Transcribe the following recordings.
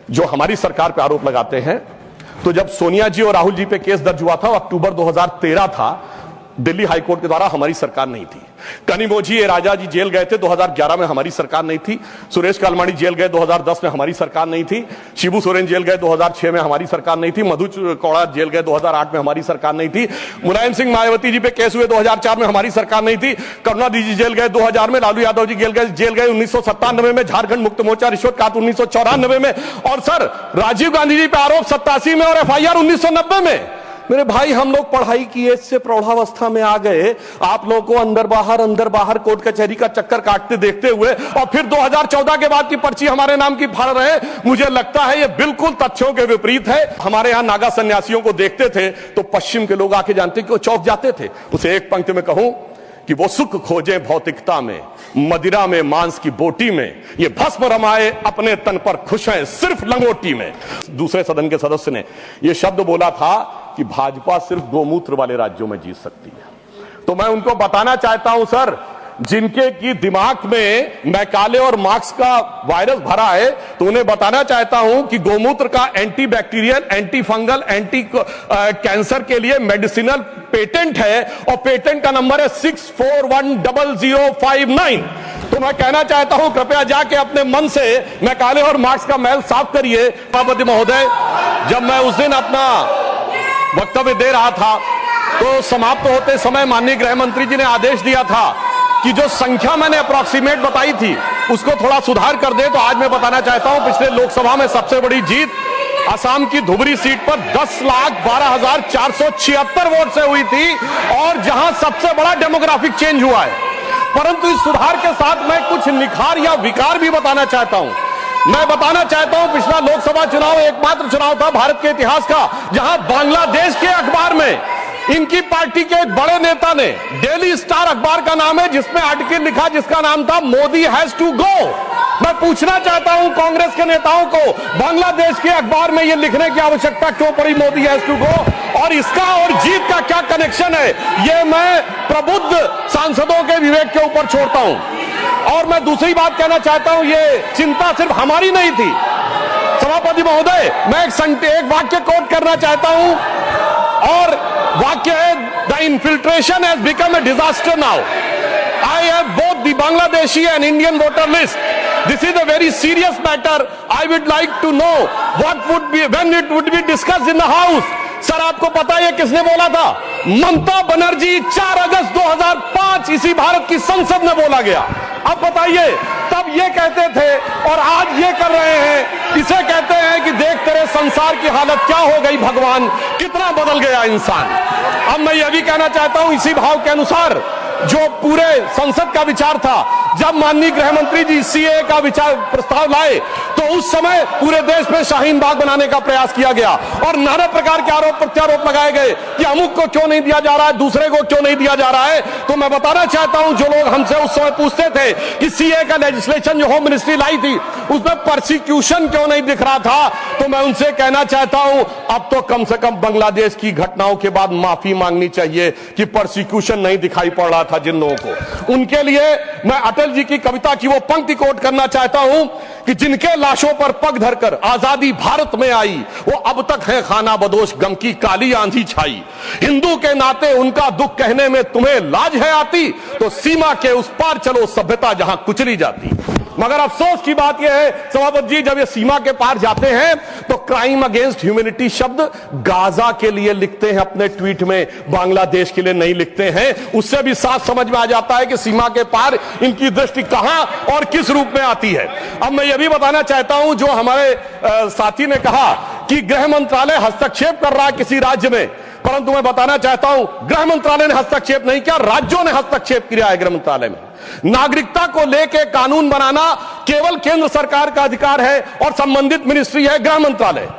जो हमारी सरकार पे आरोप लगाते हैं, तो जब सोनिया जी और राहुल जी पे केस दर्ज हुआ था, अक्टूबर 2013 था, दिल्ली हाईकोर्ट के द्वारा हमारी सरकार नहीं थी। कनिमोझी ए राजा जी जेल गए थे 2011 में, हमारी सरकार नहीं थी। सुरेश कालमाड़ी जेल गए 2010 में, हमारी सरकार नहीं थी। शिबू सोरेन जेल गए 2006 में, हमारी सरकार नहीं थी। मधु कौड़ा जेल गए 2008 में, हमारी सरकार नहीं थी। मुलायम सिंह मायावती जी पे केस हुए 2004 में, हमारी सरकार नहीं थी। करुणानिधि जी जेल गए 2000 में, लालू यादव जी जेल गए 1997 में, झारखंड मुक्त मोर्चा रिश्वत काट 1994 में, और सर राजीव गांधी जी पे आरोप 87 में और FIR 1990 में। मेरे भाई, हम लोग पढ़ाई की एज से प्रौढ़ावस्था में आ गए, आप लोगों को अंदर बाहर कोर्ट कचहरी का चक्कर काटते देखते हुए, और फिर 2014 के बाद की पर्ची हमारे नाम की फाड़ रहे हैं। मुझे लगता है ये बिल्कुल तथ्यों के विपरीत है। हमारे यहां नागा सन्यासियों को देखते थे तो पश्चिम के लोग आके जानते कि वो चौंक जाते थे। उसे एक पंक्ति में कहूं कि वो सुख खोजे भौतिकता में, मदिरा में, मांस की बोटी में, ये भस्म रमाए अपने तन पर, खुश हैं सिर्फ लंगोटी में। दूसरे सदन के सदस्य ने यह शब्द बोला था कि भाजपा सिर्फ गोमूत्र वाले राज्यों में जीत सकती है। तो मैं उनको बताना चाहता हूं सर, जिनके की दिमाग में मैकाले और मार्क्स का वायरस भरा है, तो उन्हें बताना चाहता हूं कि गोमूत्र का anti bacterial, anti fungal, anti cancer के लिए मेडिसिनल पेटेंट है, और पेटेंट का नंबर है 64100059। तो मैं कहना चाहता हूं, कृपया जाके अपने मन से मैकाले और मार्क्स का मैल साफ करिए। सभापति महोदय, जब मैं उस दिन अपना वक्तव्य दे रहा था तो समाप्त होते समय माननीय गृह मंत्री जी ने आदेश दिया था कि जो संख्या मैंने अप्रॉक्सीमेट बताई थी उसको थोड़ा सुधार कर दे। तो आज मैं बताना चाहता हूं, पिछले लोकसभा में सबसे बड़ी जीत असम की धुबरी सीट पर 10,12,476 वोट से हुई थी, और जहां सबसे बड़ा डेमोग्राफिक चेंज हुआ है। परंतु इस सुधार के साथ मैं कुछ निखार या विकार भी बताना चाहता हूं। मैं बताना चाहता हूं, पिछला लोकसभा चुनाव एकमात्र चुनाव था भारत के इतिहास का जहां बांग्लादेश के अखबार में इनकी पार्टी के एक बड़े नेता ने, डेली स्टार अखबार का नाम है, जिसमें आर्टिकल लिखा जिसका नाम था मोदी हैज टू गो। मैं पूछना चाहता हूं कांग्रेस के नेताओं को, बांग्लादेश के अखबार में यह लिखने की आवश्यकता क्यों पड़ी, मोदी हैज टू गो, और इसका और जीत का क्या कनेक्शन है, यह मैं प्रबुद्ध सांसदों के विवेक के ऊपर छोड़ता हूं। और मैं दूसरी बात कहना चाहता हूं, यह चिंता सिर्फ हमारी नहीं थी। सभापति महोदय, मैं एक वाक्य कोट करना चाहता हूं, और वाक्य है, the infiltration has become a disaster now. I have both the Bangladeshi and Indian voter list. This is a very serious matter. I would like to know when it would be discussed in the House. Sir, आपको पता है किसने बोला था? ममता बनर्जी 4 अगस्त 2005 इसी भारत की संसद में बोला गया। अब बताइए, तब ये कहते थे और आज ये कर रहे हैं। इसे कहते हैं कि देख तेरे संसार की हालत क्या हो गई भगवान, कितना बदल गया इंसान। अब मैं ये भी कहना चाहता हूं, इसी भाव के अनुसार जो पूरे संसद का विचार था, जब माननीय गृह मंत्री जी CAA का विचार प्रस्ताव लाए, तो उस समय पूरे देश में शाहीन बाग बनाने का प्रयास किया गया, और नाना प्रकार के आरोप प्रत्यारोप लगाए गए कि अमुक को क्यों नहीं दिया जा रहा है, दूसरे को क्यों नहीं दिया जा रहा है। तो मैं बताना चाहता हूं, जो लोग हमसे उस समय पूछते थे कि CAA का लेजिस्लेशन जो होम मिनिस्ट्री लाई थी उसमें परसिक्यूशन क्यों नहीं दिख रहा था, तो मैं उनसे कहना चाहता हूं, अब तो कम से कम बांग्लादेश की घटनाओं के बाद माफी मांगनी चाहिए कि परसिक्यूशन नहीं दिखाई पड़ रहा था जिन लोगों को। उनके लिए मैं अटल जी की कविता की वो पंक्ति कोट करना चाहता हूं कि जिनके लाशों पर पग धरकर आजादी भारत में आई, वो अब तक है खाना बदोश, गम की काली आंधी छाई। हिंदू के नाते उनका दुख कहने में तुम्हें लाज है आती, तो सीमा के उस पार चलो सभ्यता जहां कुचली जाती। मगर अफसोस की बात यह है सभापति जी, जब ये सीमा के पार जाते हैं तो क्राइम अगेंस्ट ह्यूमैनिटी शब्द गाजा के लिए लिखते हैं अपने ट्वीट में, बांग्लादेश के लिए नहीं लिखते हैं। उससे भी साफ समझ में आ जाता है कि सीमा के पार इनकी दृष्टि कहां और किस रूप में आती है। अब मैं ये भी बताना चाहता हूं, जो हमारे साथी ने कहा कि गृह मंत्रालय हस्तक्षेप कर रहा है किसी राज्य में, परंतु मैं बताना चाहता हूं, गृह मंत्रालय ने हस्तक्षेप नहीं किया, राज्यों ने हस्तक्षेप किया है। गृह मंत्रालय में नागरिकता को लेकर कानून बनाना केवल केंद्र सरकार का अधिकार है, और संबंधित मिनिस्ट्री है गृह मंत्रालय।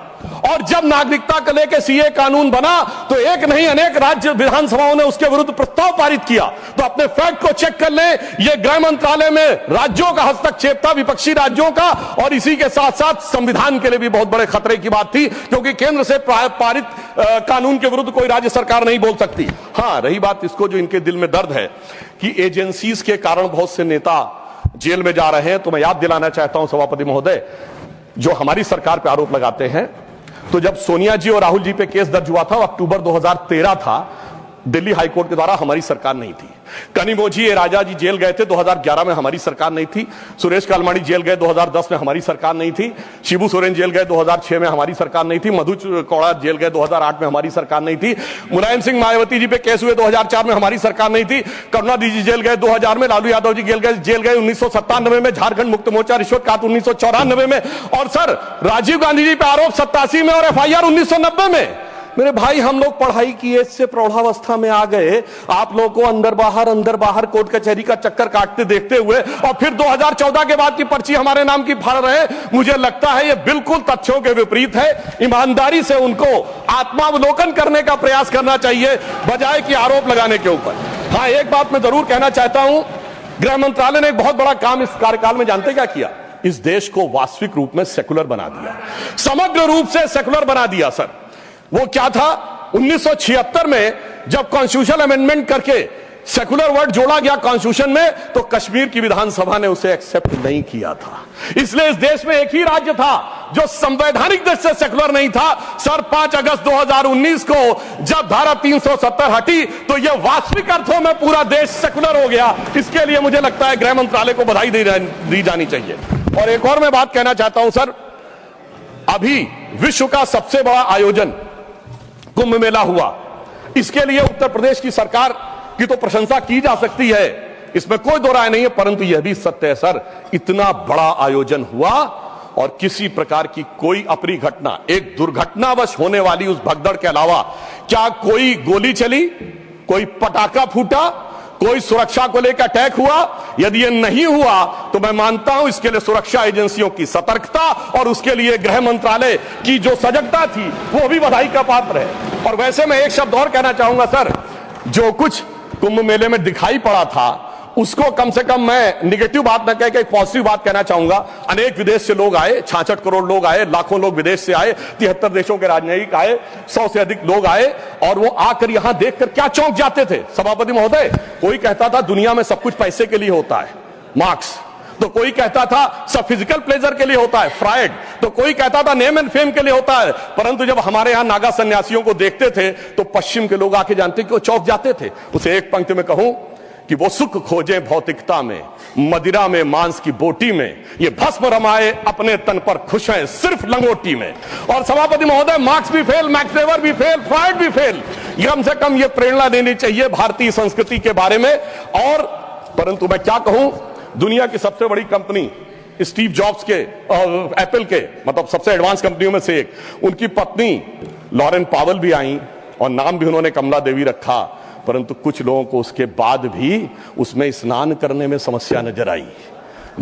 और जब नागरिकता को लेकर CAA कानून बना तो एक नहीं अनेक राज्य विधानसभाओं ने उसके विरुद्ध प्रस्ताव पारित किया। तो अपने फैक्ट को चेक कर लें, यह गृह मंत्रालय में राज्यों का हस्तक्षेप था, विपक्षी राज्यों का, और इसी के साथ साथ संविधान के लिए भी बहुत बड़े खतरे की बात थी, क्योंकि केंद्र से पारित कानून के विरुद्ध कोई राज्य सरकार नहीं बोल सकती। हां, रही बात इसको जो इनके दिल में दर्द है कि एजेंसीज के कारण बहुत से नेता जेल में जा रहे हैं, तो मैं याद दिलाना चाहता हूं सभापति महोदय, जो हमारी सरकार पे आरोप लगाते हैं, तो जब सोनिया जी और राहुल जी पे केस दर्ज हुआ था, अक्टूबर 2013 था, दिल्ली हाईकोर्ट के द्वारा, हमारी सरकार नहीं थी। कनिमोझी राजा जी जेल गए थे 2011 में, हमारी सरकार नहीं थी। सुरेश कालमाड़ी जेल गए 2010 में, हमारी सरकार नहीं थी। शिबू सोरेन जेल गए 2006 में, हमारी सरकार नहीं थी। मधु कौड़ा जेल गए 2008 में, हमारी सरकार नहीं थी। मुलायम सिंह मायावती जी पे केस हुए 2004 में, हमारी सरकार नहीं थी। करुणानिधि जी जेल गए 2000 में, लालू यादव जी जेल गए 1997 में, झारखंड मुक्त मोर्चा रिश्वत काट 1994 में, और सर राजीव गांधी जी पे आरोप 87 में और FIR 1990 में। मेरे भाई, हम लोग पढ़ाई की एज से प्रौढ़ावस्था में आ गए, आप लोगों को अंदर बाहर कोर्ट कचहरी का चक्कर काटते देखते हुए, और फिर 2014 के बाद की पर्ची हमारे नाम की फाड़ रहे हैं। मुझे लगता है यह बिल्कुल तथ्यों के विपरीत है। ईमानदारी से उनको आत्मावलोकन करने का प्रयास करना चाहिए, बजाय कि आरोप लगाने के ऊपर। हाँ, एक बात मैं जरूर कहना चाहता हूं, गृह मंत्रालय ने एक बहुत बड़ा काम इस कार्यकाल में जानते क्या किया? इस देश को वास्तविक रूप में सेकुलर बना दिया, समग्र रूप से सेकुलर बना दिया। सर, वो क्या था? 1976 में जब कॉन्स्टिट्यूशन अमेंडमेंट करके सेकुलर वर्ड जोड़ा गया कॉन्स्टिट्यूशन में, तो कश्मीर की विधानसभा ने उसे एक्सेप्ट नहीं किया था। इसलिए इस देश में एक ही राज्य था जो संवैधानिक दृष्टि से सेकुलर नहीं था। सर, 5 अगस्त 2019 को जब धारा 370 हटी, तो यह वास्तविक अर्थों में पूरा देश सेकुलर हो गया। इसके लिए मुझे लगता है गृह मंत्रालय को बधाई दी जानी चाहिए। और एक और मैं बात कहना चाहता हूं सर, अभी विश्व का सबसे बड़ा आयोजन कुंभ मेला हुआ, इसके लिए उत्तर प्रदेश की सरकार की तो प्रशंसा की जा सकती है, इसमें कोई दो राय नहीं है, परंतु यह भी सत्य है सर, इतना बड़ा आयोजन हुआ और किसी प्रकार की कोई अप्रिय घटना, एक दुर्घटनावश होने वाली उस भगदड़ के अलावा, क्या कोई गोली चली, कोई पटाखा फूटा, कोई सुरक्षा को लेकर अटैक हुआ? यदि यह नहीं हुआ तो मैं मानता हूं इसके लिए सुरक्षा एजेंसियों की सतर्कता और उसके लिए गृह मंत्रालय की जो सजगता थी वो भी बधाई का पात्र है। और वैसे मैं एक शब्द और कहना चाहूंगा सर, जो कुछ कुंभ मेले में दिखाई पड़ा था उसको कम से कम मैं निगेटिव बात न कहकर एक पॉजिटिव बात कहना चाहूंगा। अनेक विदेश से लोग आए, 66 करोड़ लोग आए, लाखों लोग विदेश से आए, 73 देशों के राजनयिक आए, 100 से अधिक लोग आए, और वो आकर यहां देखकर क्या चौंक जाते थे सभापति महोदय। कोई कहता था दुनिया में सब कुछ पैसे के लिए होता है, मार्क्स, तो कोई कहता था सब फिजिकल प्लेजर के लिए होता है, फ्रायड, तो कोई कहता था नेम एंड फेम के लिए होता है। परंतु जब हमारे यहां नागा सन्यासियों को देखते थे तो पश्चिम के लोग आके जानते कि वो चौंक जाते थे। उसे एक पंक्ति में कहूं कि वो सुख खोजे भौतिकता में, मदिरा में, मांस की बोटी में, ये भस्म रमाए अपने तन पर खुश हैं सिर्फ लंगोटी में। और सभापति महोदय, मार्क्स भी फेल, मैक्स वेबर भी फेल, फ्रायड भी फेल। कम से कम ये प्रेरणा देनी चाहिए भारतीय संस्कृति के बारे में। और परंतु मैं क्या कहूं, दुनिया की सबसे बड़ी कंपनी स्टीव जॉब्स के, एप्पल के, मतलब सबसे एडवांस कंपनियों में से एक, उनकी पत्नी लॉरेन पावेल भी आई और नाम भी उन्होंने कमला देवी रखा। परंतु कुछ लोगों को उसके बाद भी उसमें स्नान करने में समस्या नजर आई।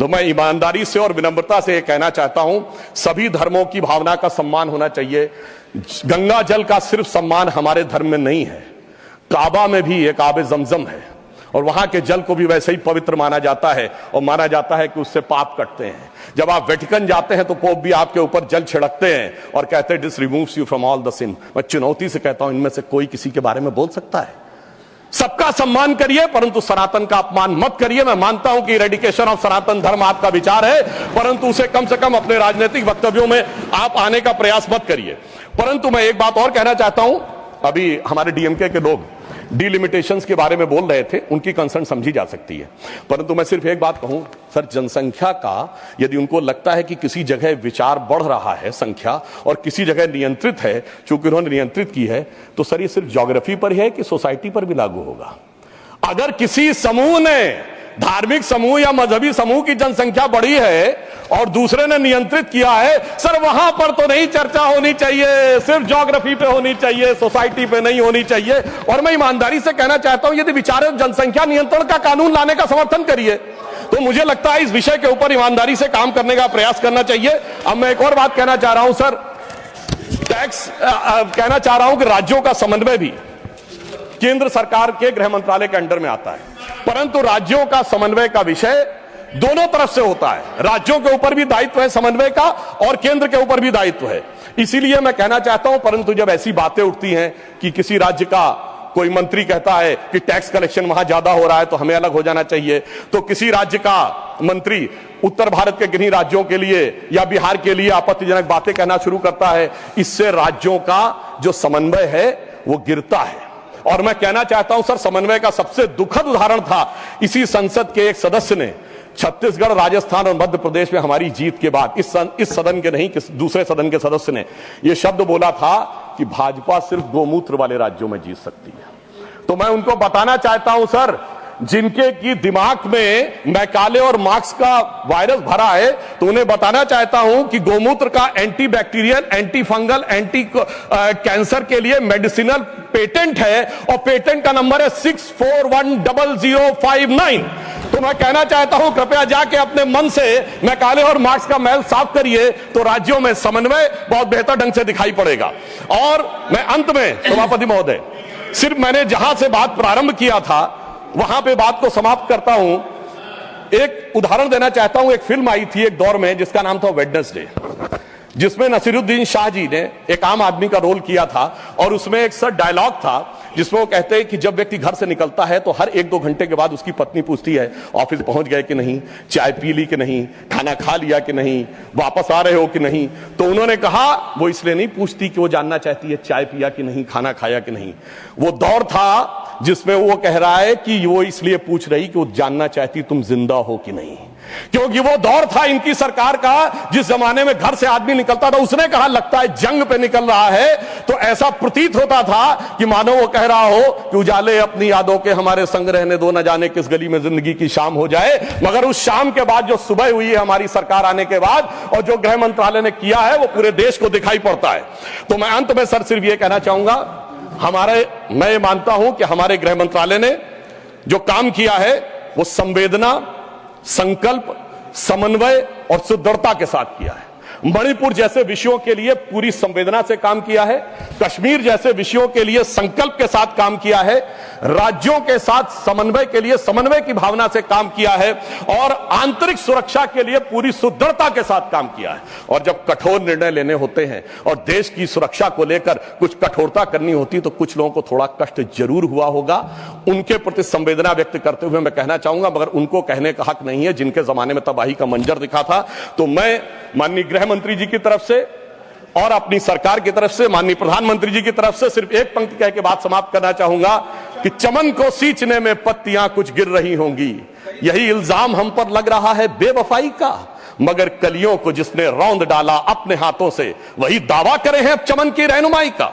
तो मैं ईमानदारी से और विनम्रता से कहना चाहता हूं, सभी धर्मों की भावना का सम्मान होना चाहिए। गंगा जल का सिर्फ सम्मान हमारे धर्म में नहीं है, काबा में भी एक आबे जमजम है और वहां के जल को भी वैसे ही पवित्र माना जाता है और माना जाता है कि उससे पाप कटते हैं। जब आप वेटिकन जाते हैं तो पोप भी आपके ऊपर जल छिड़कते हैं और कहते हैं this removes you from all the sin. मैं चुनौती से कहता हूं, इनमें से कोई किसी के बारे में बोल सकता है? सबका सम्मान करिए परंतु सनातन का अपमान मत करिए। मैं मानता हूं कि रेडिकेशन ऑफ सनातन धर्म आपका विचार है, परंतु उसे कम से कम अपने राजनीतिक वक्तव्यों में आप आने का प्रयास मत करिए। परंतु मैं एक बात और कहना चाहता हूं, अभी हमारे डीएमके के लोग डिलिमिटेशंस के बारे में बोल रहे थे, उनकी कंसर्न समझी जा सकती है, परंतु मैं सिर्फ एक बात कहूं सर, जनसंख्या का यदि उनको लगता है कि किसी जगह विचार बढ़ रहा है संख्या और किसी जगह नियंत्रित है, चूंकि उन्होंने नियंत्रित की है, तो सर ये सिर्फ ज्योग्राफी पर ही है कि सोसाइटी पर भी लागू होगा? अगर किसी समूह ने, धार्मिक समूह या मजहबी समूह की जनसंख्या बढ़ी है और दूसरे ने नियंत्रित किया है, सर वहां पर तो नहीं चर्चा होनी चाहिए, सिर्फ ज्योग्राफी पे होनी चाहिए, सोसाइटी पे नहीं होनी चाहिए। और मैं ईमानदारी से कहना चाहता हूं, यदि विचार जनसंख्या नियंत्रण का कानून लाने का समर्थन करिए, तो मुझे लगता है इस विषय के ऊपर ईमानदारी से काम करने का प्रयास करना चाहिए। अब मैं एक और बात कहना चाह रहा हूं सर, टैक्स कहना चाह रहा हूं कि राज्यों का समन्वय भी केंद्र सरकार के गृह मंत्रालय के अंडर में आता है, परंतु राज्यों का समन्वय का विषय दोनों तरफ से होता है। राज्यों के ऊपर भी दायित्व है समन्वय का और केंद्र के ऊपर भी दायित्व है। इसीलिए मैं कहना चाहता हूं, परंतु जब ऐसी बातें उठती हैं कि किसी राज्य का कोई मंत्री कहता है कि टैक्स कलेक्शन वहां ज्यादा हो रहा है तो हमें अलग हो जाना चाहिए, तो किसी राज्य का मंत्री उत्तर भारत के किन्हीं राज्यों के लिए या बिहार के लिए आपत्तिजनक बातें कहना शुरू करता है। इससे राज्यों का जो समन्वय है वो गिरता है। और मैं कहना चाहता हूं सर, समन्वय का सबसे दुखद उदाहरण था इसी संसद के एक सदस्य ने छत्तीसगढ़, राजस्थान और मध्य प्रदेश में हमारी जीत के बाद इस सदन के नहीं, दूसरे सदन के सदस्य ने यह शब्द बोला था कि भाजपा सिर्फ गोमूत्र वाले राज्यों में जीत सकती है। तो मैं उनको बताना चाहता हूं सर, जिनके की दिमाग में मैकाले और मार्क्स का वायरस भरा है, तो उन्हें बताना चाहता हूं कि गोमूत्र का anti bacterial, anti fungal, anti cancer के लिए मेडिसिनल पेटेंट है और पेटेंट का नंबर है 64100059। तो मैं कहना चाहता हूं, कृपया जाके अपने मन से मैकाले और मार्क्स का मैल साफ करिए, तो राज्यों में समन्वय बहुत बेहतर ढंग से दिखाई पड़ेगा। और मैं अंत में सभापति महोदय, सिर्फ मैंने जहां से बात प्रारंभ किया था वहां पे बात को समाप्त करता हूं। एक उदाहरण देना चाहता हूं। एक फिल्म आई थी एक दौर में जिसका नाम था वेडनेसडे, जिसमें नसीरुद्दीन शाह जी ने एक आम आदमी का रोल किया था और उसमें एक सर डायलॉग था जिसमें वो कहते हैं कि जब व्यक्ति घर से निकलता है तो हर 1-2 घंटे के बाद उसकी पत्नी पूछती है ऑफिस पहुंच गए कि नहीं, चाय पी ली कि नहीं, खाना खा लिया कि नहीं, वापस आ रहे हो कि नहीं। तो उन्होंने कहा वो इसलिए नहीं पूछती कि वो जानना चाहती है चाय पिया कि नहीं, खाना खाया कि नहीं। वो दौर था जिसमें वो कह रहा है कि वो इसलिए पूछ रही कि वो जानना चाहती तुम जिंदा हो कि नहीं, क्योंकि वो दौर था इनकी सरकार का जिस जमाने में घर से आदमी निकलता था, उसने कहा लगता है जंग पे निकल रहा है। तो ऐसा प्रतीत होता था कि मानो वो कह रहा हो कि उजाले अपनी यादों के हमारे संग रहने दो, न जाने किस गली में जिंदगी की शाम हो जाए। मगर उस शाम के बाद जो सुबह हुई है हमारी सरकार आने के बाद और जो गृह मंत्रालय ने किया है वो पूरे देश को दिखाई पड़ता है। तो मैं अंत में सर सिर्फ ये कहना चाहूंगा, मैं ये मानता हूं कि हमारे गृह मंत्रालय ने जो काम किया है वो संवेदना, संकल्प, समन्वय और सुदृढ़ता के साथ किया है। मणिपुर जैसे विषयों के लिए पूरी संवेदना से काम किया है, कश्मीर जैसे विषयों के लिए संकल्प के साथ काम किया है, राज्यों के साथ समन्वय के लिए समन्वय की भावना से काम किया है और आंतरिक सुरक्षा के लिए पूरी सुदृढ़ता के साथ काम किया है। और जब कठोर निर्णय लेने होते हैं और देश की सुरक्षा को लेकर कुछ कठोरता करनी होती तो कुछ लोगों को थोड़ा कष्ट जरूर हुआ होगा। उनके प्रति संवेदना व्यक्त करते हुए मैं कहना चाहूंगा, मगर उनको कहने का हक नहीं है जिनके जमाने में तबाही का मंजर दिखा था। तो मैं माननीय गृह मंत्री जी की तरफ से और अपनी सरकार की तरफ से, माननीय प्रधानमंत्री जी की तरफ से सिर्फ एक पंक्ति कह के बात समाप्त करना चाहूंगा कि चमन को सींचने में पत्तियां कुछ गिर रही होंगी, यही इल्जाम हम पर लग रहा है बेवफाई का, मगर कलियों को जिसने रौंद डाला अपने हाथों से वही दावा करे हैं चमन की रहनुमाई का।